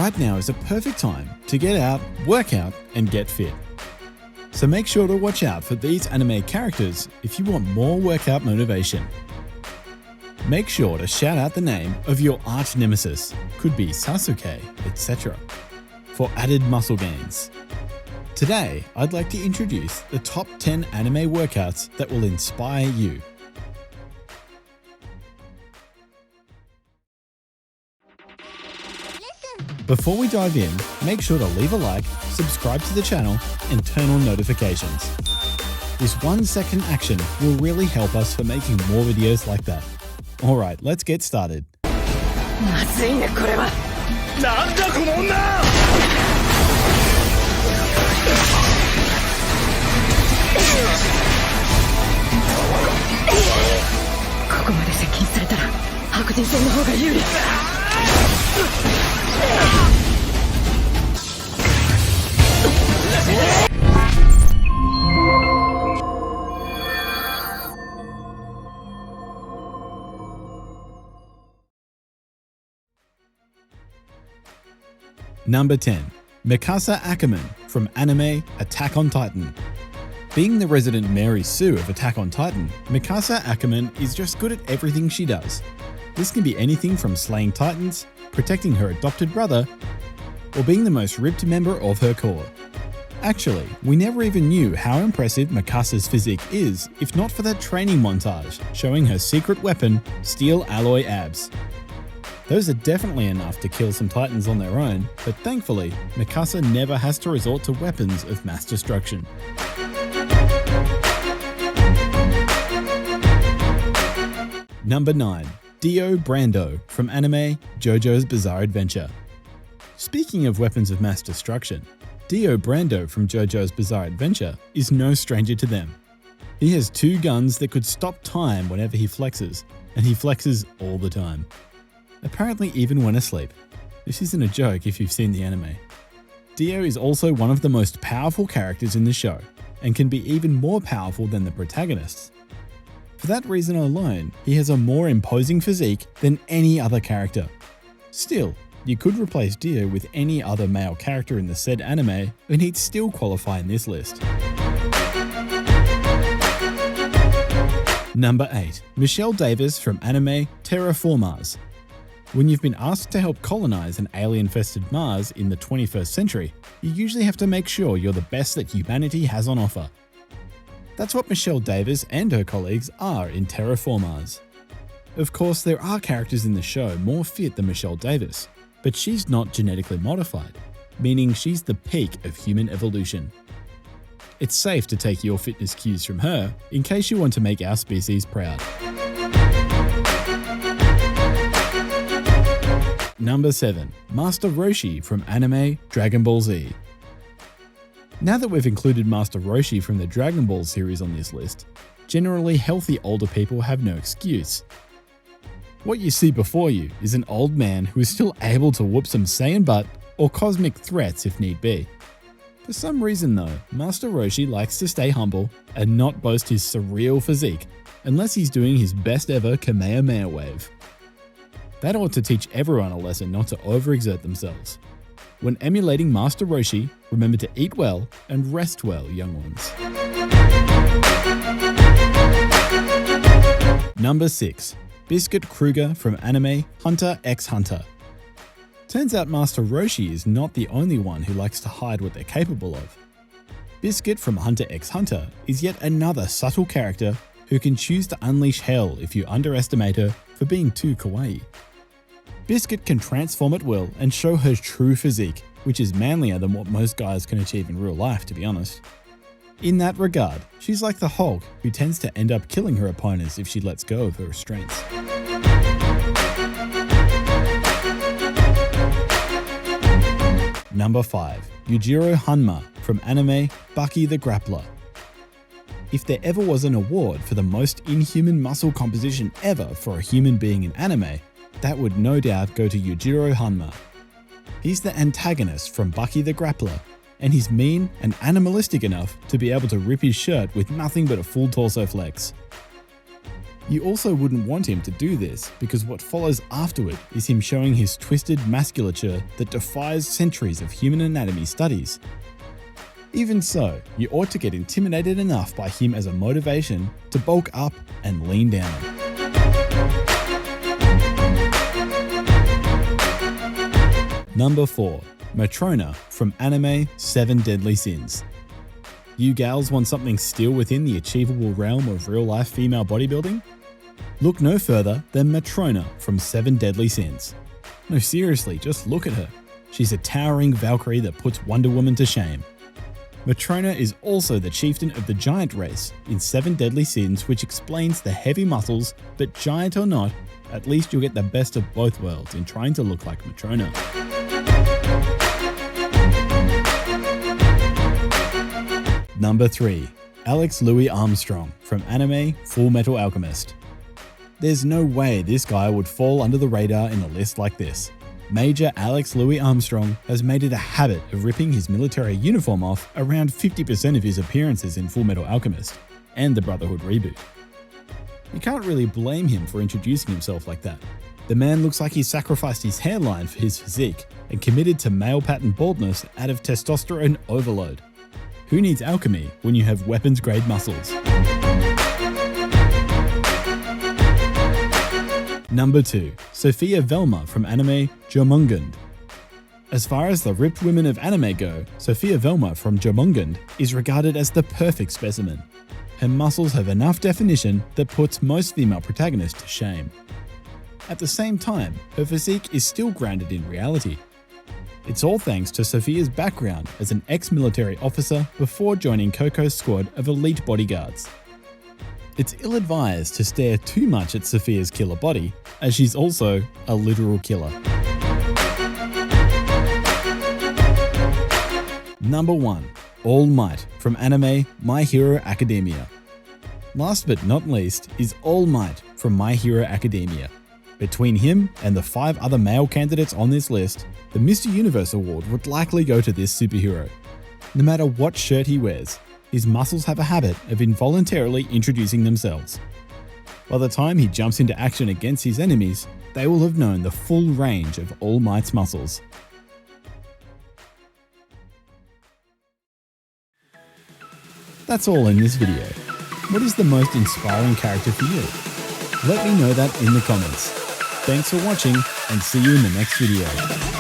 right now is a perfect time to get out, work out, and get fit. So make sure to watch out for these anime characters if you want more workout motivation. Make sure to shout out the name of your arch nemesis, could be Sasuke, etc., for added muscle gains. Today, I'd like to introduce the top 10 anime workouts that will inspire you. Before we dive in, make sure to leave a like, subscribe to the channel, and turn on notifications. This 1-second action will really help us for making more videos like that. Alright, let's get started. Number 10. Mikasa Ackerman from anime Attack on Titan. Being the resident Mary Sue of Attack on Titan, Mikasa Ackerman is just good at everything she does. This can be anything from slaying titans, protecting her adopted brother, or being the most ripped member of her corps. Actually, we never even knew how impressive Mikasa's physique is if not for that training montage showing her secret weapon, steel alloy abs. Those are definitely enough to kill some titans on their own, but thankfully, Mikasa never has to resort to weapons of mass destruction. Number 9. Dio Brando from anime JoJo's Bizarre Adventure. Speaking of weapons of mass destruction, Dio Brando from JoJo's Bizarre Adventure is no stranger to them. He has 2 guns that could stop time whenever he flexes, and he flexes all the time. Apparently even when asleep. This isn't a joke if you've seen the anime. Dio is also one of the most powerful characters in the show, and can be even more powerful than the protagonists. For that reason alone, he has a more imposing physique than any other character. Still, you could replace Dio with any other male character in the said anime, and he'd still qualify in this list. Number 8. Michelle Davis from anime Terraformars. When you've been asked to help colonize an alien-infested Mars in the 21st century, you usually have to make sure you're the best that humanity has on offer. That's what Michelle Davis and her colleagues are in Terraformars. Of course, there are characters in the show more fit than Michelle Davis, but she's not genetically modified, meaning she's the peak of human evolution. It's safe to take your fitness cues from her in case you want to make our species proud. Number 7. Master Roshi from anime Dragon Ball Z. Now that we've included Master Roshi from the Dragon Ball series on this list, generally healthy older people have no excuse. What you see before you is an old man who is still able to whoop some Saiyan butt or cosmic threats if need be. For some reason though, Master Roshi likes to stay humble and not boast his surreal physique unless he's doing his best ever Kamehameha wave. That ought to teach everyone a lesson not to overexert themselves. When emulating Master Roshi, remember to eat well and rest well, young ones. Number 6. Biscuit Kruger from anime Hunter x Hunter. Turns out Master Roshi is not the only one who likes to hide what they're capable of. Biscuit from Hunter x Hunter is yet another subtle character who can choose to unleash hell if you underestimate her for being too kawaii. Biscuit can transform at will and show her true physique, which is manlier than what most guys can achieve in real life, to be honest. In that regard, she's like the Hulk, who tends to end up killing her opponents if she lets go of her restraints. Number 5. Yujiro Hanma from anime Bucky the Grappler. If there ever was an award for the most inhuman muscle composition ever for a human being in anime, that would no doubt go to Yujiro Hanma. He's the antagonist from Bucky the Grappler, and he's mean and animalistic enough to be able to rip his shirt with nothing but a full torso flex. You also wouldn't want him to do this because what follows afterward is him showing his twisted musculature that defies centuries of human anatomy studies. Even so, you ought to get intimidated enough by him as a motivation to bulk up and lean down. Number 4. Matrona from anime 7 Deadly Sins. You gals want something still within the achievable realm of real-life female bodybuilding? Look no further than Matrona from 7 Deadly Sins. No, seriously, just look at her. She's a towering Valkyrie that puts Wonder Woman to shame. Matrona is also the chieftain of the giant race in 7 Deadly Sins, which explains the heavy muscles, but giant or not, at least you'll get the best of both worlds in trying to look like Matrona. Number 3. Alex Louis Armstrong from anime Full Metal Alchemist. There's no way this guy would fall under the radar in a list like this. Major Alex Louis Armstrong has made it a habit of ripping his military uniform off around 50% of his appearances in Full Metal Alchemist and the Brotherhood reboot. You can't really blame him for introducing himself like that. The man looks like he sacrificed his hairline for his physique and committed to male pattern baldness out of testosterone overload. Who needs alchemy when you have weapons-grade muscles? Number 2. Sophia Velma from anime Jormungand. As far as the ripped women of anime go, Sophia Velma from Jormungand is regarded as the perfect specimen. Her muscles have enough definition that puts most female protagonists to shame. At the same time, her physique is still grounded in reality. It's all thanks to Sophia's background as an ex-military officer before joining Coco's squad of elite bodyguards. It's ill-advised to stare too much at Sophia's killer body, as she's also a literal killer. Number 1. All Might from anime My Hero Academia. Last but not least is All Might from My Hero Academia. Between him and the 5 other male candidates on this list, the Mr. Universe award would likely go to this superhero. No matter what shirt he wears, his muscles have a habit of involuntarily introducing themselves. By the time he jumps into action against his enemies, they will have known the full range of All Might's muscles. That's all in this video. What is the most inspiring character for you? Let me know that in the comments. Thanks for watching and see you in the next video.